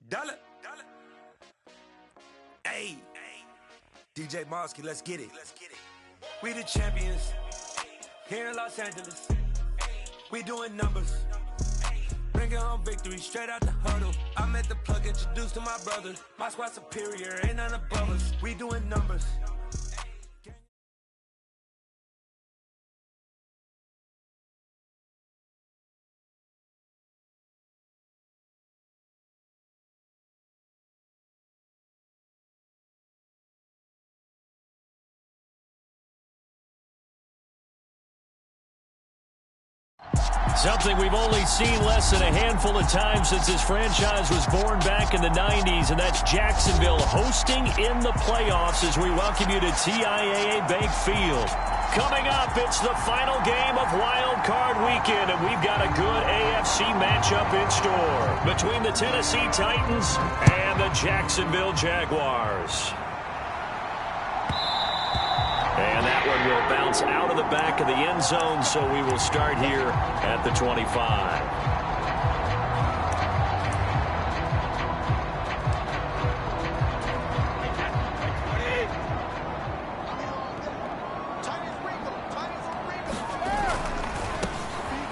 Dollar. Hey, DJ Mosky, let's get it. We the champions here in Los Angeles. We doing numbers. Bringing home victory straight out the huddle. I met the plug, introduced to my brothers. My squad superior, ain't none above us. We doing numbers. Something we've only seen less than a handful of times since this franchise was born back in the 90s, and that's Jacksonville hosting in the playoffs as we welcome you to TIAA Bank Field. Coming up, it's the final game of Wild Card Weekend, and we've got a good AFC matchup in store between the Tennessee Titans and the Jacksonville Jaguars. And that one will bounce out of the back of the end zone, so we will start here at the 25.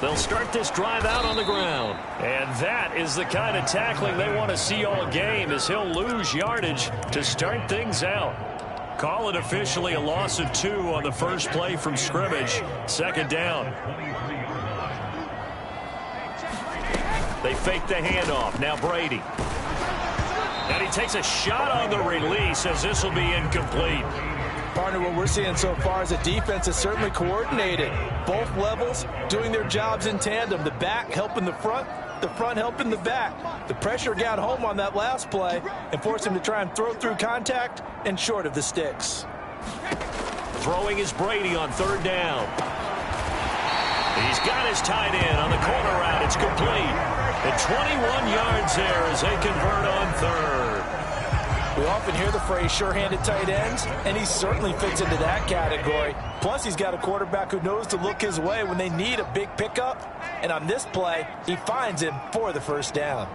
They'll start this drive out on the ground. And that is the kind of tackling they want to see all game, as he'll lose yardage to start things out. Call it officially a loss of 2 on the first play from scrimmage. Second down. They fake the handoff. Now Brady. And he takes a shot on the release, as this will be incomplete. Partner, what we're seeing so far is a defense is certainly coordinated. Both levels doing their jobs in tandem. The back helping the front helping the back. The pressure got home on that last play and forced him to try and throw through contact and short of the sticks. Throwing is Brady on third down. He's got his tight end on the corner route. It's complete. At 21 yards there as they convert on third. We often hear the phrase sure-handed tight ends, and he certainly fits into that category. Plus, he's got a quarterback who knows to look his way when they need a big pickup. And on this play, he finds him for the first down.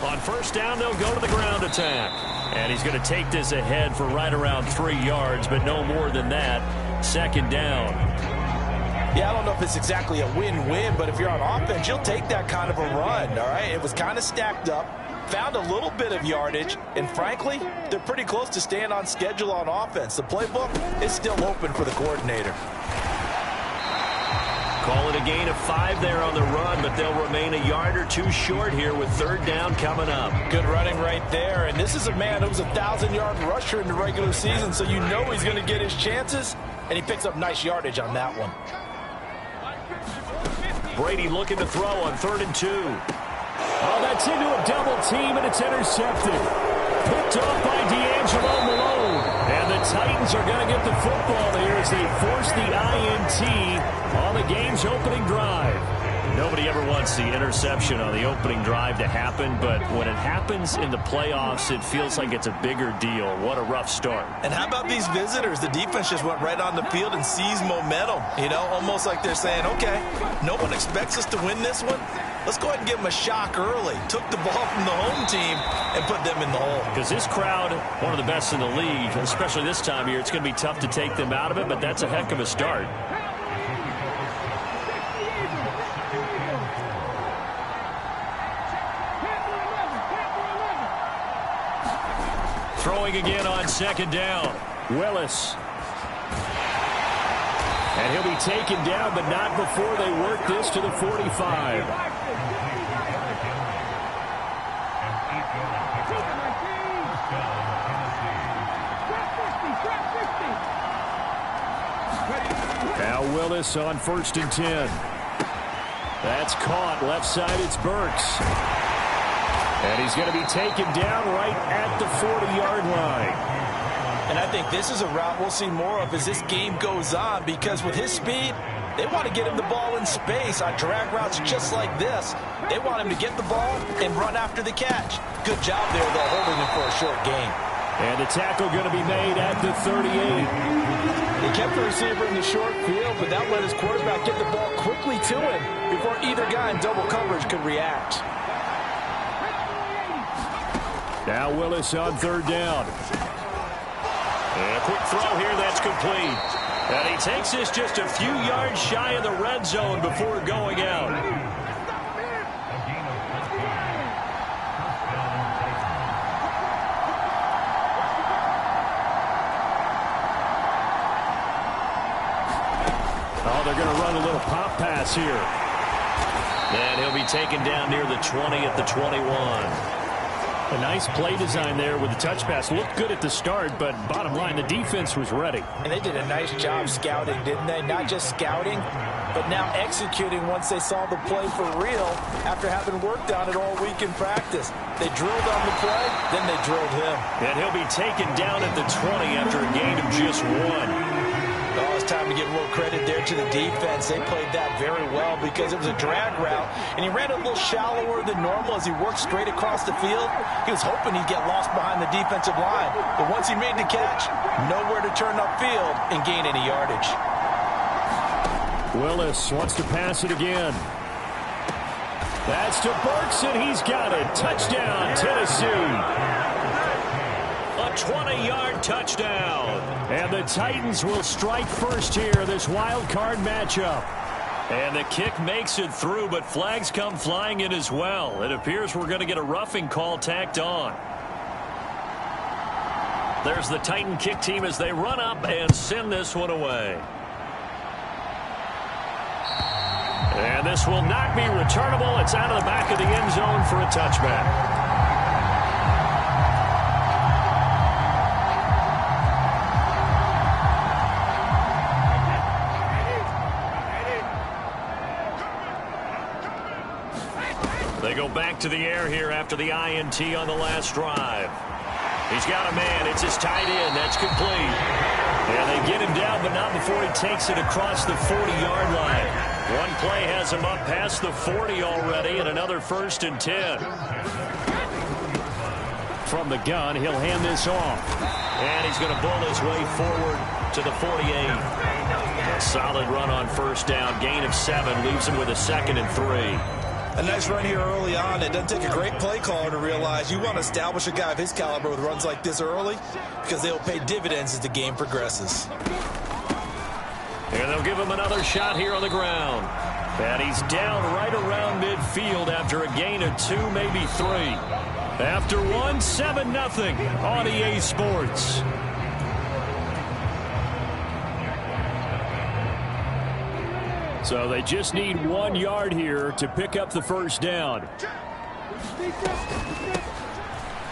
On first down, they'll go to the ground attack. And he's going to take this ahead for right around 3 yards, but no more than that. Second down. Yeah, I don't know if it's exactly a win-win, but if you're on offense, you'll take that kind of a run, all right? It was kind of stacked up, found a little bit of yardage, and frankly, they're pretty close to staying on schedule on offense. The playbook is still open for the coordinator. Call it a gain of 5 there on the run, but they'll remain a yard or 2 short here with third down coming up. Good running right there, and this is a man who was a 1,000-yard rusher in the regular season, so you know he's going to get his chances, and he picks up nice yardage on that one. Brady looking to throw on 3rd and 2. Oh, that's into a double team, and it's intercepted. Picked off by D'Angelo Malone. And the Titans are going to get the football here as they force the INT on the game's opening drive. Nobody ever wants the interception on the opening drive to happen, but when it happens in the playoffs, it feels like it's a bigger deal. What a rough start. And how about these visitors? The defense just went right on the field and seized momentum. You know, almost like they're saying, okay, no one expects us to win this one. Let's go ahead and give them a shock early. Took the ball from the home team and put them in the hole. Because this crowd, one of the best in the league, especially this time of year, it's going to be tough to take them out of it, but that's a heck of a start. Throwing again on second down. Willis. And he'll be taken down, but not before they work this to the 45. Now Willis on 1st and 10. That's caught. Left side, it's Burks. And he's going to be taken down right at the 40-yard line. And I think this is a route we'll see more of as this game goes on, because with his speed, they want to get him the ball in space on drag routes just like this. They want him to get the ball and run after the catch. Good job there, though, holding him for a short gain. And the tackle going to be made at the 38. He kept the receiver in the short field, but that let his quarterback get the ball quickly to him before either guy in double coverage could react. Now Willis on third down. And a quick throw here, that's complete. And he takes this just a few yards shy of the red zone before going out. Oh, they're going to run a little pop pass here. And he'll be taken down near the 20 at the 21. A nice play design there with the touch pass. Looked good at the start, but bottom line, the defense was ready. And they did a nice job scouting, didn't they? Not just scouting, but now executing once they saw the play for real after having worked on it all week in practice. They drilled on the play, then they drilled him. And he'll be taken down at the 20 after a gain of just 1. Oh, it's time to give a little credit there to the defense. They played that very well because it was a drag route, and he ran a little shallower than normal as he worked straight across the field. He was hoping he'd get lost behind the defensive line, but once he made the catch, nowhere to turn upfield and gain any yardage. Willis wants to pass it again. That's to Burks, and he's got it. Touchdown, Tennessee. A 20-yard touchdown. And the Titans will strike first here, this wild card matchup. And the kick makes it through, but flags come flying in as well. It appears we're going to get a roughing call tacked on. There's the Titan kick team as they run up and send this one away. And this will not be returnable. It's out of the back of the end zone for a touchback. They go back to the air here after the INT on the last drive. He's got a man. It's his tight end. That's complete. And they get him down, but not before he takes it across the 40-yard line. One play has him up past the 40 already, and another 1st and 10. From the gun, he'll hand this off. And he's going to bull his way forward to the 48. A solid run on first down. Gain of 7 leaves him with a 2nd and 3. A nice run here early on. It doesn't take a great play caller to realize you want to establish a guy of his caliber with runs like this early because they'll pay dividends as the game progresses. And they'll give him another shot here on the ground. And he's down right around midfield after a gain of 2, maybe 3. After 1, 7-0 on EA Sports. So they just need 1 yard here to pick up the first down.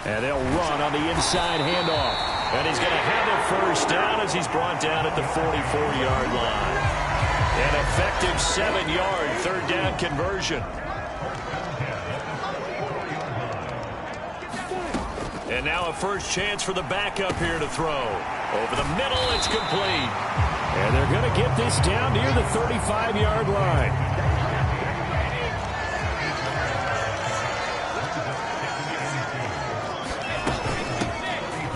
And they'll run on the inside handoff. And he's going to have a first down as he's brought down at the 44-yard line. An effective 7-yard third down conversion. And now a first chance for the backup here to throw. Over the middle, it's complete. And they're going to get this down near the 35-yard line.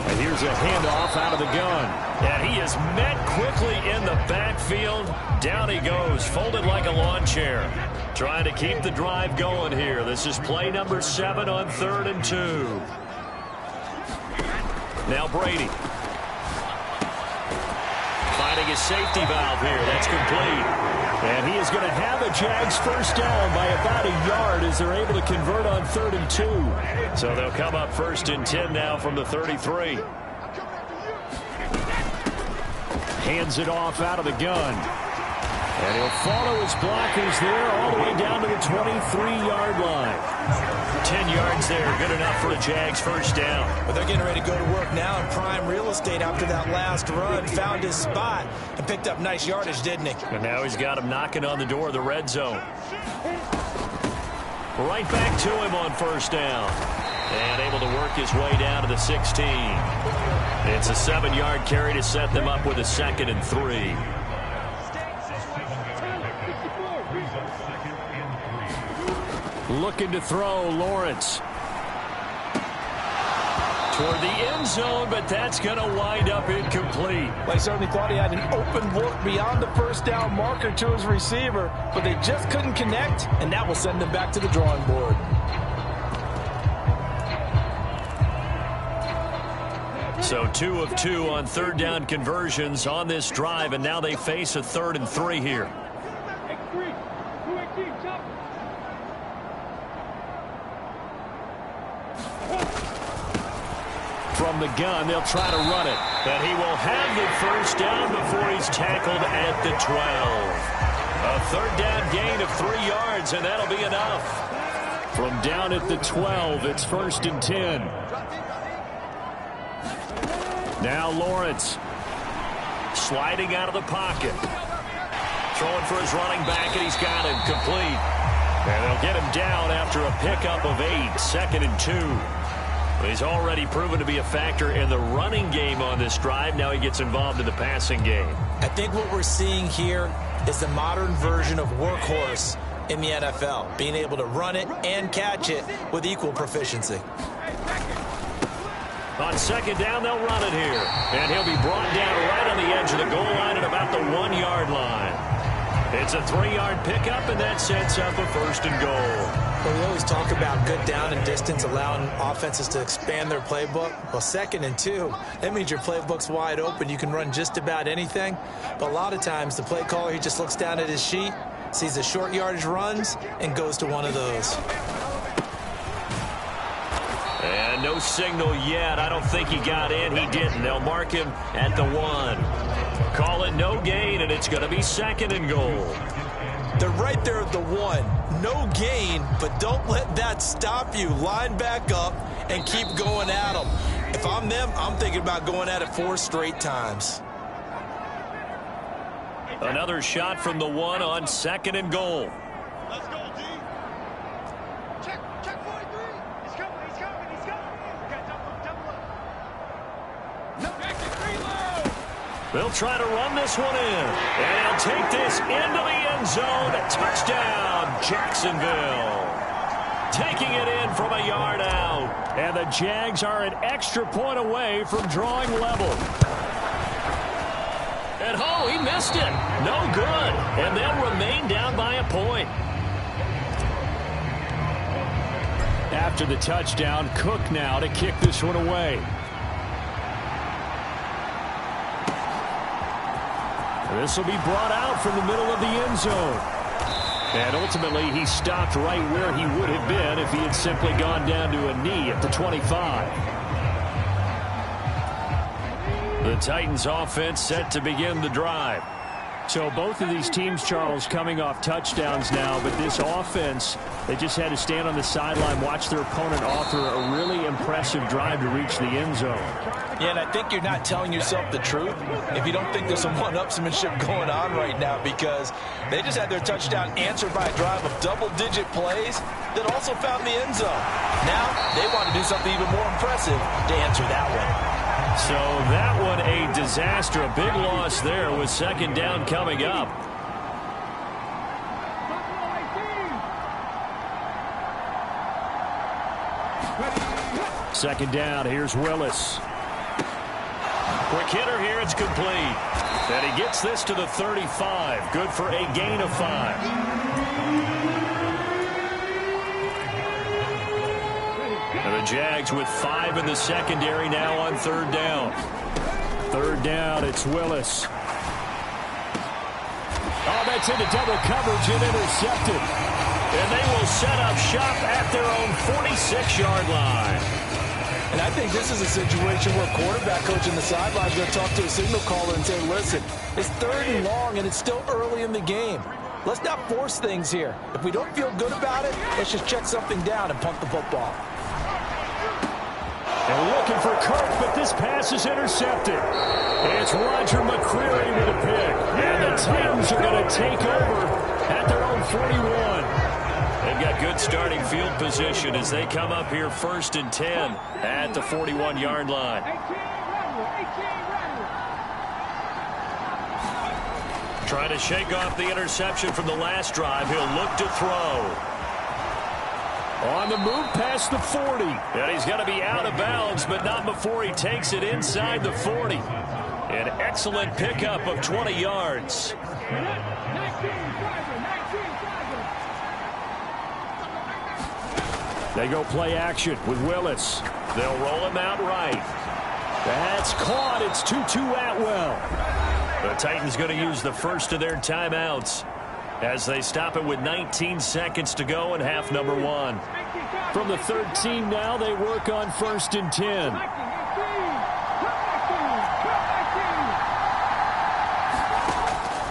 And here's a handoff out of the gun. And he is met quickly in the backfield. Down he goes, folded like a lawn chair. Trying to keep the drive going here. This is play number 7 on 3rd and 2. Now Brady. Finding his safety valve here. That's complete. And he is going to have a Jags first down by about a yard as they're able to convert on 3rd and 2. So they'll come up 1st and 10 now from the 33. Hands it off out of the gun. And he'll follow his blockers there all the way down to the 23-yard line. 10 yards there, good enough for a Jags first down. But they're getting ready to go to work now in prime real estate after that last run. Found his spot and picked up nice yardage, didn't he? And now he's got him knocking on the door of the red zone. Right back to him on first down. And able to work his way down to the 16. It's a 7-yard carry to set them up with a 2nd and 3. Looking to throw, Lawrence. toward the end zone, but that's going to wind up incomplete. Well, he certainly thought he had an open look beyond the first down marker to his receiver, but they just couldn't connect, and that will send them back to the drawing board. So 2 of 2 on third down conversions on this drive, and now they face a 3rd and 3 here. From the gun, they'll try to run it. But he will have the first down before he's tackled at the 12. A third down gain of 3 yards, and that'll be enough. From down at the 12, it's 1st and 10. Now Lawrence sliding out of the pocket. Throwing for his running back, and he's got him complete. And they'll get him down after a pickup of 8, 2nd and 2. He's already proven to be a factor in the running game on this drive. Now he gets involved in the passing game. I think what we're seeing here is the modern version of workhorse in the NFL, being able to run it and catch it with equal proficiency. On 2nd down, they'll run it here. And he'll be brought down right on the edge of the goal line at about the 1-yard line. It's a 3-yard pickup, and that sets up a 1st and goal. Well, we always talk about good down and distance, allowing offenses to expand their playbook. Well, 2nd and 2, that means your playbook's wide open. You can run just about anything. But a lot of times, the play caller, he just looks down at his sheet, sees the short yardage runs, and goes to one of those. And no signal yet. I don't think he got in. He didn't. They'll mark him at the 1. Call it no gain, and it's going to be 2nd and goal. They're right there at the 1. No gain, but don't let that stop you. Line back up and keep going at them. If I'm them, I'm thinking about going at it 4 straight times. Another shot from the 1 on 2nd and goal. Let's go, D. Check 43. He's coming. We got double up. No, back to 3 low. They'll try to run this one in. And he'll take this into the end zone. Touchdown, Jacksonville. Taking it in from a yard out. And the Jags are an extra point away from drawing level. And oh, he missed it. No good. And they'll remain down by a point. After the touchdown, Cook now to kick this one away. This will be brought out from the middle of the end zone. And ultimately, he stopped right where he would have been if he had simply gone down to a knee at the 25. The Titans offense set to begin the drive. So both of these teams, Charles, coming off touchdowns now, but this offense, they just had to stand on the sideline, watch their opponent author a really impressive drive to reach the end zone. Yeah, and I think you're not telling yourself the truth if you don't think there's some one-upsmanship going on right now, because they just had their touchdown answered by a drive of double-digit plays that also found the end zone. Now they want to do something even more impressive to answer that one. So that one a disaster, a big loss there with 2nd down coming up. Second down, here's Willis. Quick hitter here, it's complete. And he gets this to the 35. Good for a gain of 5. And the Jags with 5 in the secondary now on 3rd down. 3rd down, it's Willis. Oh, that's into double coverage and intercepted. And they will set up shop at their own 46-yard line. And I think this is a situation where a quarterback coach in the sideline is going to talk to a signal caller and say, listen, it's 3rd and long and it's still early in the game. Let's not force things here. If we don't feel good about it, let's just check something down and punt the football. And looking for Kirk, but this pass is intercepted. It's Roger McCreary with a pick. And the Titans are going to take over at their own 41. They've got good starting field position as they come up here 1st and 10 at the 41-yard line. Trying to shake off the interception from the last drive. He'll look to throw. On the move past the 40. And he's going to be out of bounds, but not before he takes it inside the 40. An excellent pickup of 20 yards. They go play action with Willis. They'll roll him out right. That's caught. It's Tutu Atwell. The Titans going to use the first of their timeouts as they stop it with 19 seconds to go in half number 1. From the 13 now, they work on 1st and 10.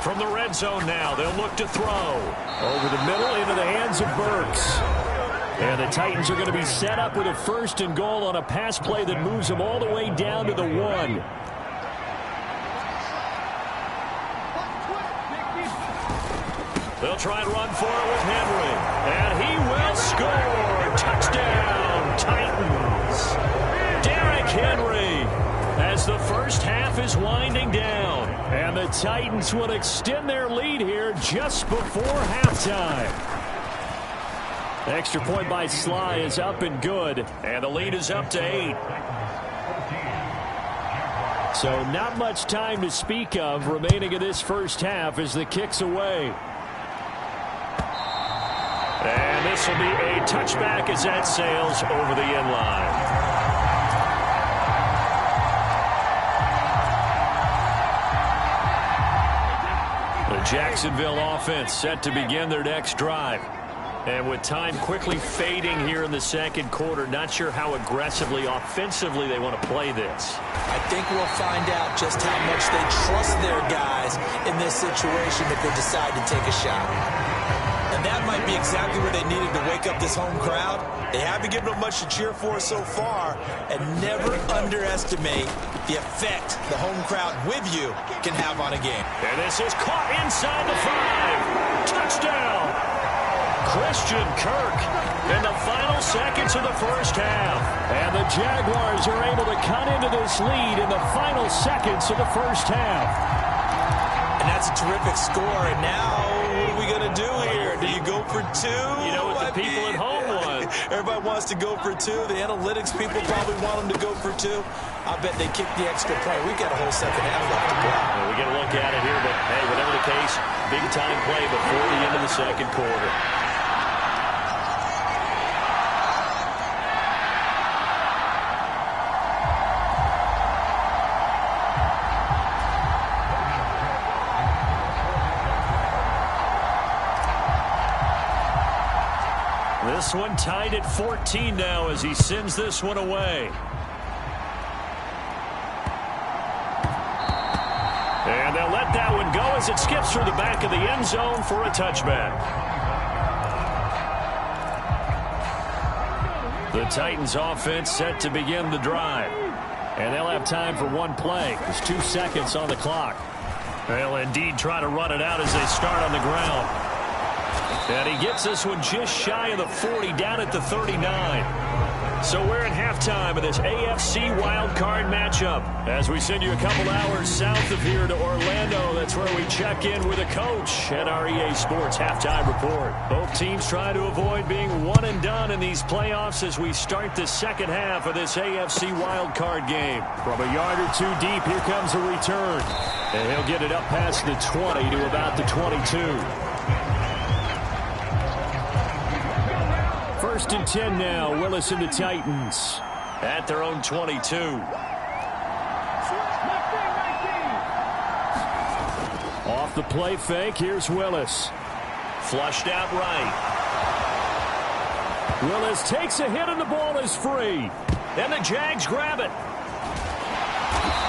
From the red zone now, they'll look to throw. Over the middle into the hands of Burks. And the Titans are going to be set up with a 1st and goal on a pass play that moves them all the way down to the 1. They'll try and run for it with Henry. And he will score. Touchdown, Titans. Derrick Henry as the first half is winding down. And the Titans will extend their lead here just before halftime. Extra point by Sly is up and good. And the lead is up to 8. So not much time to speak of remaining in this first half as the kick's away. And this will be a touchback as that sails over the end line. The Jacksonville offense set to begin their next drive. And with time quickly fading here in the second quarter, not sure how aggressively, offensively they want to play this. I think we'll find out just how much they trust their guys in this situation if they decide to take a shot. And that might be exactly what they needed to wake up this home crowd. They haven't given them much to cheer for so far, and never underestimate the effect the home crowd with you can have on a game. And this is caught inside the 5. Touchdown! Christian Kirk in the final seconds of the first half. And the Jaguars are able to cut into this lead in the final seconds of the first half. And that's a terrific score. And now, what are we going to do here? Do you go for 2? You know what the people at home want. Everybody wants to go for 2. The analytics people probably want them to go for 2. I bet they kick the extra point. We've got a whole second half left to go. Well, we get a look at it here, but hey, whatever the case, big time play before the end of the second quarter. This one tied at 14 now as he sends this one away. And they'll let that one go as it skips through the back of the end zone for a touchback. The Titans offense set to begin the drive. And they'll have time for one play. There's 2 seconds on the clock. They'll indeed try to run it out as they start on the ground. And he gets this one just shy of the 40, down at the 39. So we're in halftime of this AFC wildcard matchup. As we send you a couple hours south of here to Orlando, that's where we check in with a coach at our EA Sports Halftime Report. Both teams try to avoid being one and done in these playoffs as we start the second half of this AFC wildcard game. From a yard or 2 deep, here comes a return. And he'll get it up past the 20 to about the 22. 1st and 10 now. Willis and the Titans at their own 22. Off the play fake, here's Willis. Flushed out right. Willis takes a hit and the ball is free. And the Jags grab it.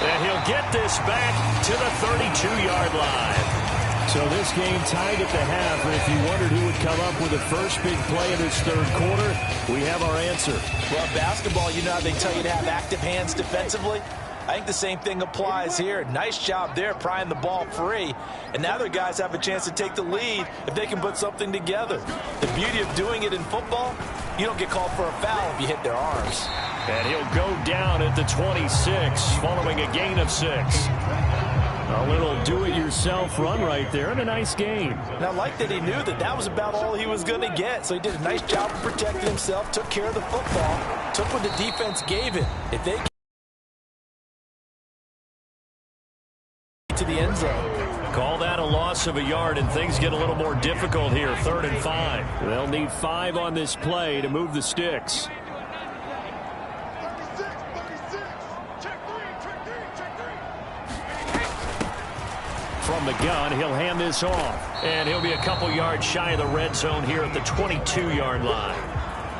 And he'll get this back to the 32-yard line. So this game tied at the half, and if you wondered who would come up with the first big play in this third quarter, we have our answer. Well, basketball, you know how they tell you to have active hands defensively? I think the same thing applies here. Nice job there prying the ball free. And now their guys have a chance to take the lead if they can put something together. The beauty of doing it in football, you don't get called for a foul if you hit their arms. And he'll go down at the 26 following a gain of 6. A little do-it-yourself run right there and a nice gain. And I like that he knew that that was about all he was going to get. So he did a nice job of protecting himself, took care of the football, took what the defense gave him. If they to the end zone. Call that a loss of a yard, and things get a little more difficult here. 3rd and 5. They'll need 5 on this play to move the sticks. From the gun, he'll hand this off. And he'll be a couple yards shy of the red zone here at the 22-yard line.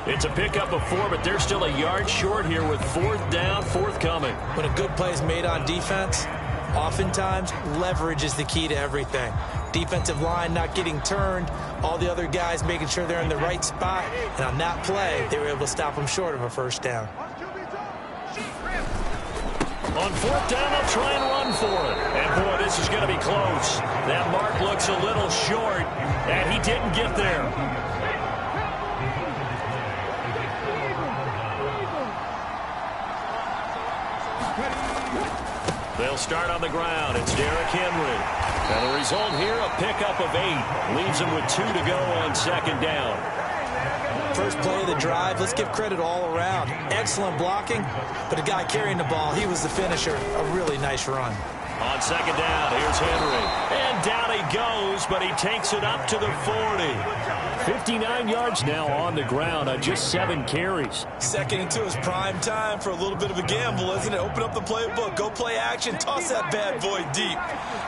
It's a pickup of 4, but they're still a yard short here with 4th down, forthcoming. When a good play is made on defense, oftentimes leverage is the key to everything. Defensive line not getting turned, all the other guys making sure they're in the right spot. And on that play, they were able to stop them short of a 1st down. On 4th down, they'll try and run for it. And, boy, this is going to be close. That mark looks a little short, and he didn't get there. They'll start on the ground. It's Derrick Henry. And the result here, a pickup of 8. Leaves him with 2 to go on 2nd down. First play of the drive, let's give credit all around. Excellent blocking, but the guy carrying the ball, he was the finisher. A really nice run. On 2nd down, here's Henry. And down he goes, but he takes it up to the 40. 59 yards now on the ground on just 7 carries. 2nd and 2 is prime time for a little bit of a gamble, isn't it? Open up the playbook, go play action, toss that bad boy deep.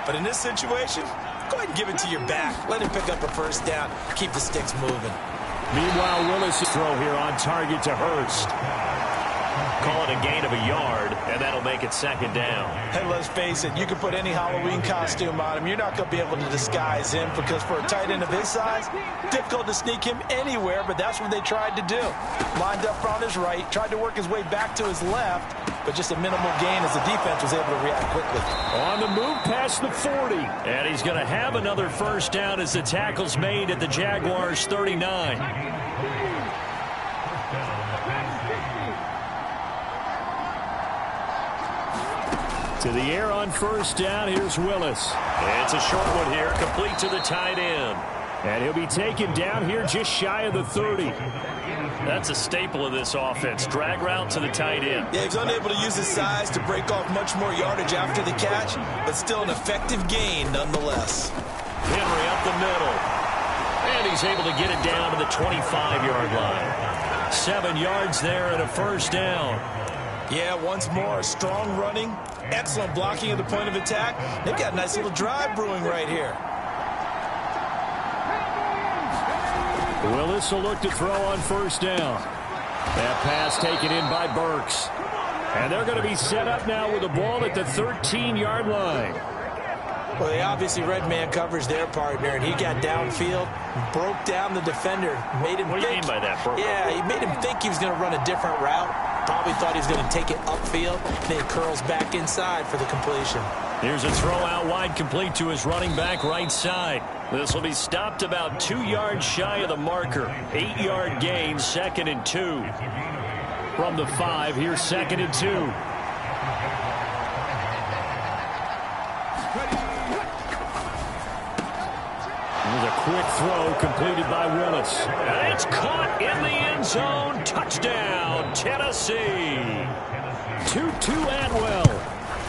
But in this situation, go ahead and give it to your back. Let him pick up a 1st down, keep the sticks moving. Meanwhile, Willis' throw here on target to Hurst. Call it a gain of a yard, and that'll make it 2nd down. And let's face it, you can put any Halloween costume on him. You're not going to be able to disguise him because for a tight end of his size, difficult to sneak him anywhere, but that's what they tried to do. Lined up on his right, tried to work his way back to his left, but just a minimal gain as the defense was able to react quickly. On the move past the 40. And he's going to have another 1st down as the tackle's made at the Jaguars' 39. To the air on 1st down, here's Willis. It's a short one here, complete to the tight end. And he'll be taken down here just shy of the 30. That's a staple of this offense. Drag route to the tight end. Yeah, he's unable to use his size to break off much more yardage after the catch, but still an effective gain nonetheless. Henry up the middle. And he's able to get it down to the 25-yard line. 7 yards there and a 1st down. Yeah, once more, strong running, excellent blocking at the point of attack. They've got a nice little drive brewing right here. Willis will look to throw on 1st down. That pass taken in by Burks. And they're going to be set up now with the ball at the 13-yard line. Well, they obviously red man coverage their partner, and he got downfield, broke down the defender, made him What do you mean by that, Burks? Yeah, he made him think he was going to run a different route. Probably thought he was going to take it upfield. Then he curls back inside for the completion. Here's a throw out wide, complete to his running back right side. This will be stopped about 2 yards shy of the marker. 8-yard gain, 2nd and 2. From the 5, here's 2nd and 2. There's a quick throw completed by Willis. And it's caught in the end zone. Touchdown, Tennessee. Tutu Atwell.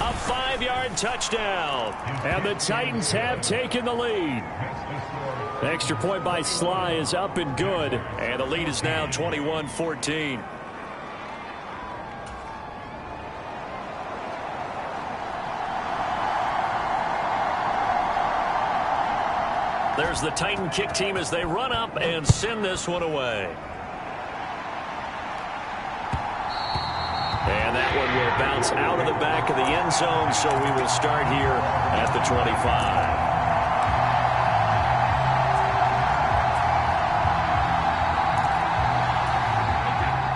A 5-yard touchdown. And the Titans have taken the lead. The extra point by Sly is up and good. And the lead is now 21-14. There's the Titan kick team as they run up and send this one away. And that one will bounce out of the back of the end zone, so we will start here at the 25.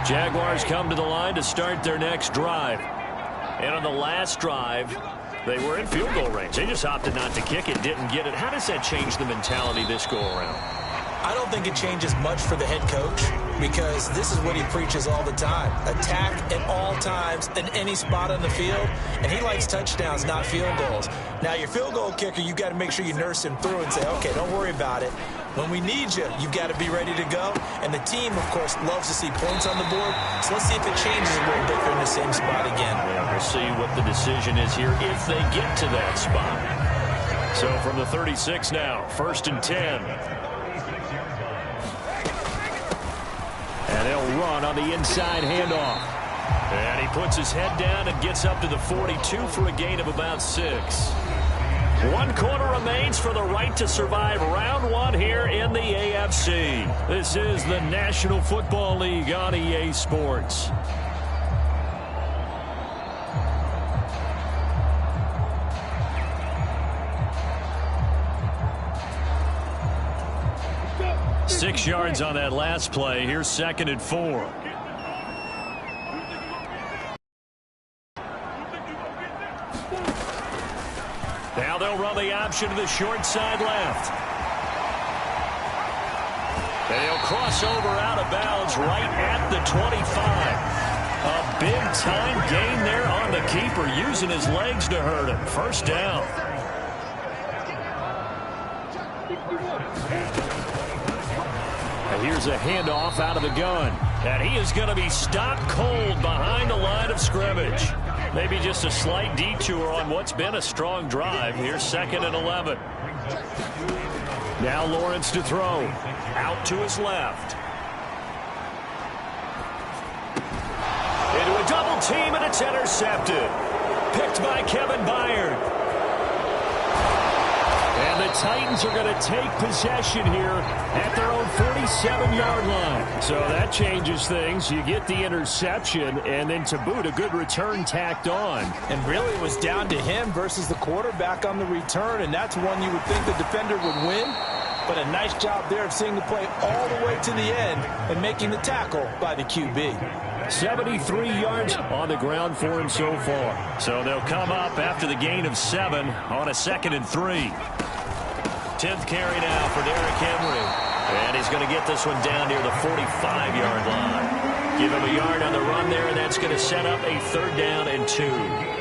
Jaguars come to the line to start their next drive. And on the last drive, they were in field goal range. They just opted not to kick it, didn't get it. How does that change the mentality this go around? I don't think it changes much for the head coach because this is what he preaches all the time. Attack at all times in any spot on the field, and he likes touchdowns, not field goals. Now, your field goal kicker, you've got to make sure you nurse him through and say, okay, don't worry about it. When we need you, you've got to be ready to go. And the team, of course, loves to see points on the board. So let's see if it changes a little bit. They're in the same spot again. Yeah, we'll see what the decision is here if they get to that spot. So from the 36 now, 1st and 10. And they'll run on the inside handoff. And he puts his head down and gets up to the 42 for a gain of about 6. 1 quarter remains for the right to survive round 1 here in the AFC. This is the National Football League on EA Sports. Six yards on that last play. Here's 2nd and 4. Now they'll run the option to the short side left. And he'll cross over out of bounds right at the 25. A big-time gain there on the keeper, using his legs to hurt him. 1st down. And here's a handoff out of the gun. And he is going to be stopped cold behind the line of scrimmage. Maybe just a slight detour on what's been a strong drive. Here's 2nd and 11. Now Lawrence to throw. Out to his left. Into a double team, and it's intercepted. Picked by Kevin Byard. And the Titans are going to take possession here at their own 47-yard line. So that changes things. You get the interception, and then to boot, a good return tacked on. And really it was down to him versus the quarterback on the return, and that's one you would think the defender would win. But a nice job there of seeing the play all the way to the end and making the tackle by the QB. 73 yards on the ground for him so far. So they'll come up after the gain of 7 on a 2nd and 3. 10th carry now for Derrick Henry. And he's going to get this one down near the 45-yard line. Give him a yard on the run there, and that's going to set up a 3rd down and 2.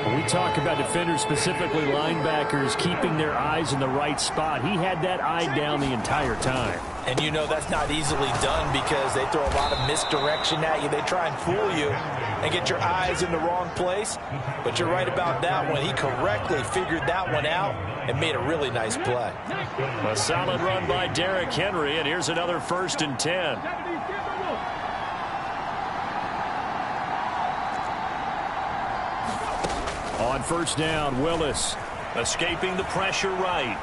When we talk about defenders, specifically linebackers, keeping their eyes in the right spot, he had that eye down the entire time. And you know that's not easily done because they throw a lot of misdirection at you. They try and fool you and get your eyes in the wrong place. But you're right about that one. He correctly figured that one out and made a really nice play. A solid run by Derrick Henry, and here's another 1st and 10. On 1st down, Willis escaping the pressure right.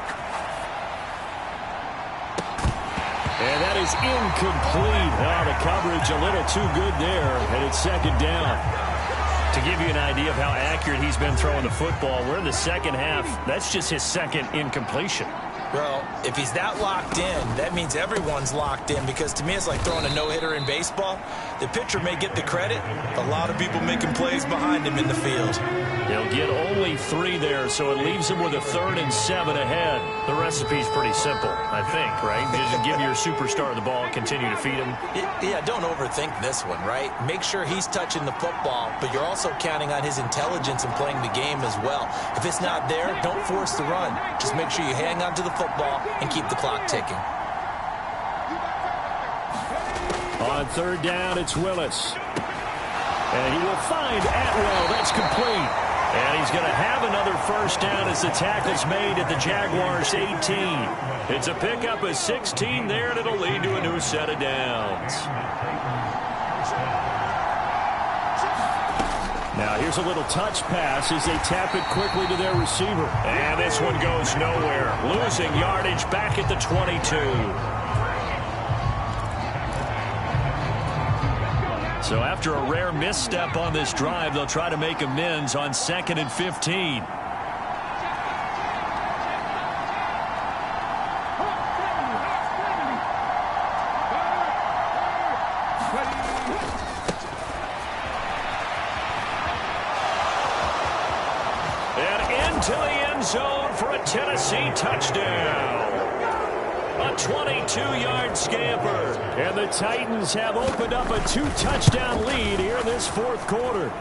And that is incomplete. Oh, the coverage a little too good there, and it's 2nd down. To give you an idea of how accurate he's been throwing the football, we're in the 2nd half. That's just his 2nd incompletion. Well, if he's that locked in, that means everyone's locked in because to me it's like throwing a no-hitter in baseball. The pitcher may get the credit. A lot of people making plays behind him in the field. They'll get only 3 there, so it leaves them with a 3rd and 7 ahead. The recipe's pretty simple, I think, right? Just give your superstar the ball and continue to feed him. Yeah, don't overthink this one, right? Make sure he's touching the football, but you're also counting on his intelligence in playing the game as well. If it's not there, don't force the run. Just make sure you hang on to the football and keep the clock ticking. On 3rd down, it's Willis. And he will find Atwell. That's complete. And he's going to have another 1st down as the tackle's made at the Jaguars' 18. It's a pickup of 16 there, and it'll lead to a new set of downs. Now here's a little touch pass as they tap it quickly to their receiver. And this one goes nowhere. Losing yardage back at the 22. So after a rare misstep on this drive, they'll try to make amends on 2nd and 15. And into the end zone for a Tennessee touchdown. A 22-yard scamper. And the Titans have opened up a 2-touchdown lead here in this fourth quarter.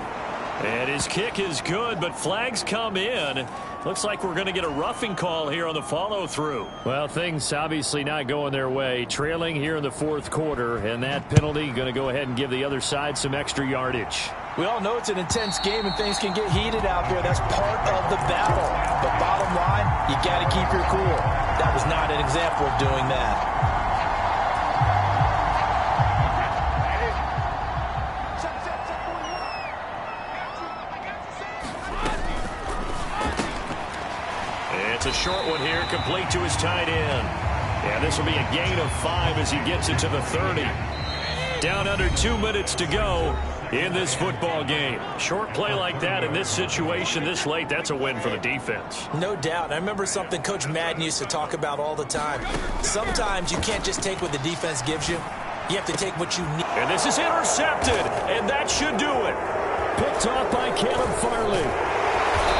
And his kick is good, but flags come in. Looks like we're going to get a roughing call here on the follow-through. Well, things obviously not going their way. Trailing here in the fourth quarter, and that penalty going to go ahead and give the other side some extra yardage. We all know it's an intense game and things can get heated out there. That's part of the battle. But bottom line, you got to keep your cool. That was not an example of doing that. It's a short one here, complete to his tight end. Yeah, this will be a gain of 5 as he gets it to the 30. Down under 2 minutes to go in this football game. Short play like that in this situation this late, that's a win for the defense. No doubt. I remember something Coach Madden used to talk about all the time. Sometimes you can't just take what the defense gives you. You have to take what you need. And this is intercepted, and that should do it. Picked off by Caleb Farley.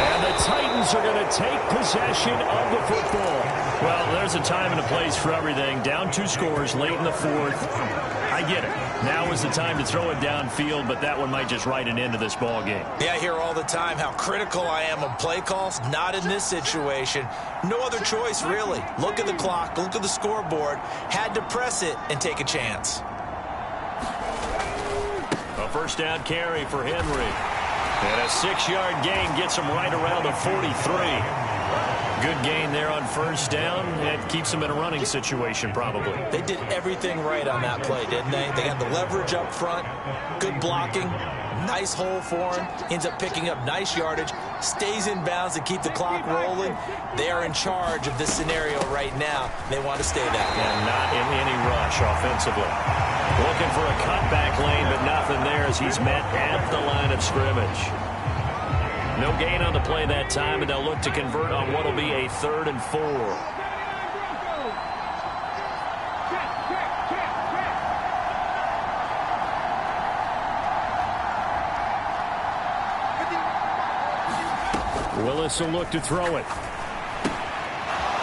And the Titans are going to take possession of the football. Well, there's a time and a place for everything. Down 2 scores late in the fourth. I get it. Now is the time to throw it downfield, but that one might just write an end to this ball game. Yeah, I hear all the time how critical I am of play calls. Not in this situation. No other choice, really. Look at the clock. Look at the scoreboard. Had to press it and take a chance. A first down carry for Henry. And a 6-yard gain gets him right around the 43. Good gain there on first down. It keeps him in a running situation probably. They did everything right on that play, didn't they? They got the leverage up front, good blocking, nice hole for him, ends up picking up nice yardage, stays in bounds to keep the clock rolling. They are in charge of this scenario right now. They want to stay that way. And not in any rush offensively. Looking for a cutback lane, but nothing there as he's met at the line of scrimmage. No gain on the play that time, and they'll look to convert on what will be a 3rd and 4. Willis will look to throw it.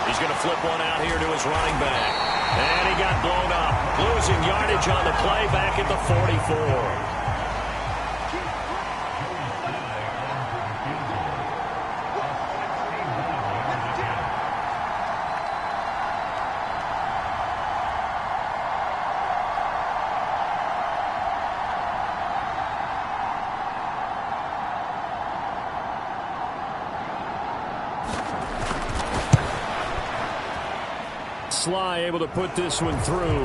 He's going to flip one out here to his running back. And he got blown up. Losing yardage on the play back at the 44. Sly able to put this one through.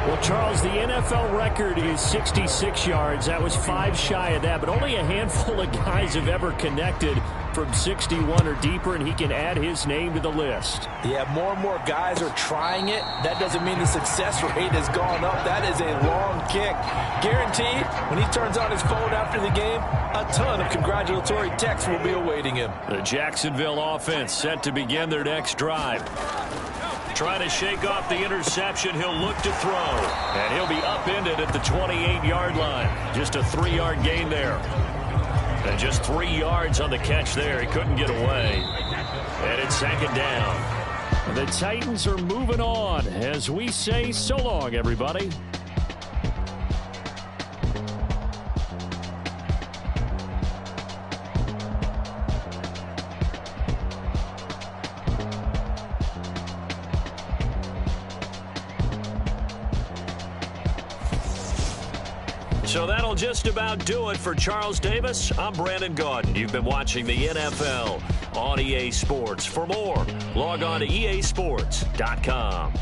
Well, Charles, the NFL record is 66 yards. That was 5 shy of that, but only a handful of guys have ever connected from 61 or deeper, and he can add his name to the list. Yeah, more and more guys are trying it. That doesn't mean the success rate has gone up. That is a long kick. Guaranteed, when he turns on his phone after the game, a ton of congratulatory texts will be awaiting him. The Jacksonville offense set to begin their next drive. Trying to shake off the interception, he'll look to throw. And he'll be upended at the 28-yard line. Just a 3-yard gain there. And just 3 yards on the catch there. He couldn't get away. And it's 2nd down. The Titans are moving on as we say so long, everybody. So that'll just about do it for Charles Davis. I'm Brandon Gaudin. You've been watching the NFL on EA Sports. For more, log on to easports.com.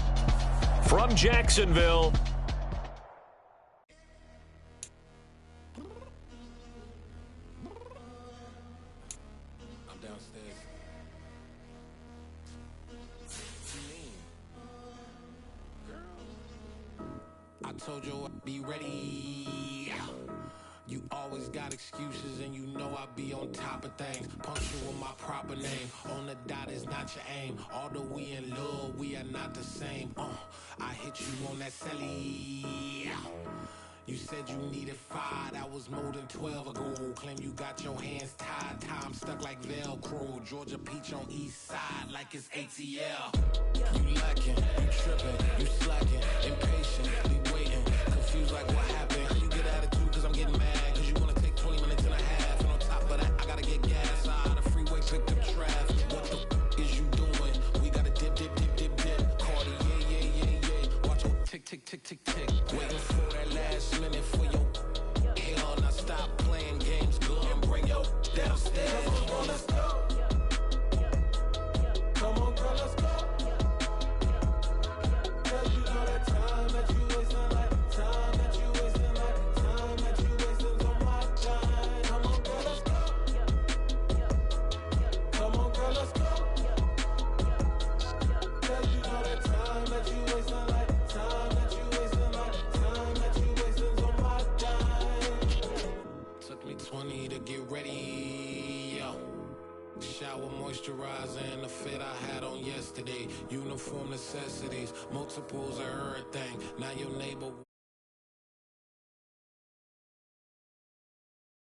From Jacksonville, I'm downstairs. I told you I'd be ready. You always got excuses and you know I be on top of things. Punctual with my proper name. On the dot is not your aim. Although we in love, we are not the same. I hit you on that celly. You said you needed 5, that was more than 12 ago. Claim you got your hands tied, time stuck like Velcro. Georgia peach on east side like it's ATL. You lacking, you tripping, you slacking, impatient, be waiting, confused like what happened. You get attitude cause I'm getting mad, cause you wanna take 20 minutes and a half. And on top of that, I gotta get gas, side the freeway, picked up traffic. What the is you doing? We gotta dip, dip, dip, dip, dip. Cardi, yeah. Watch your tick, tick, tick, tick, tick. Waiting for that last minute for your hell. Now stop playing games, go and bring your downstairs. Come on, girl, let's go. Come on, girl, let's go. Cause you know that time that you wasting, like time that you wasting, like time that you wasting on my time. Come on, girl, let's go. Come on, girl, let's go. Cause you know that time that you wasting, like time that you wasting, like time that you wasting on my time. Took me 20 to get ready, yo. Shower moisturizer and the fit I had on yesterday. Uniform necessities, multiples of everything. Now your neighbor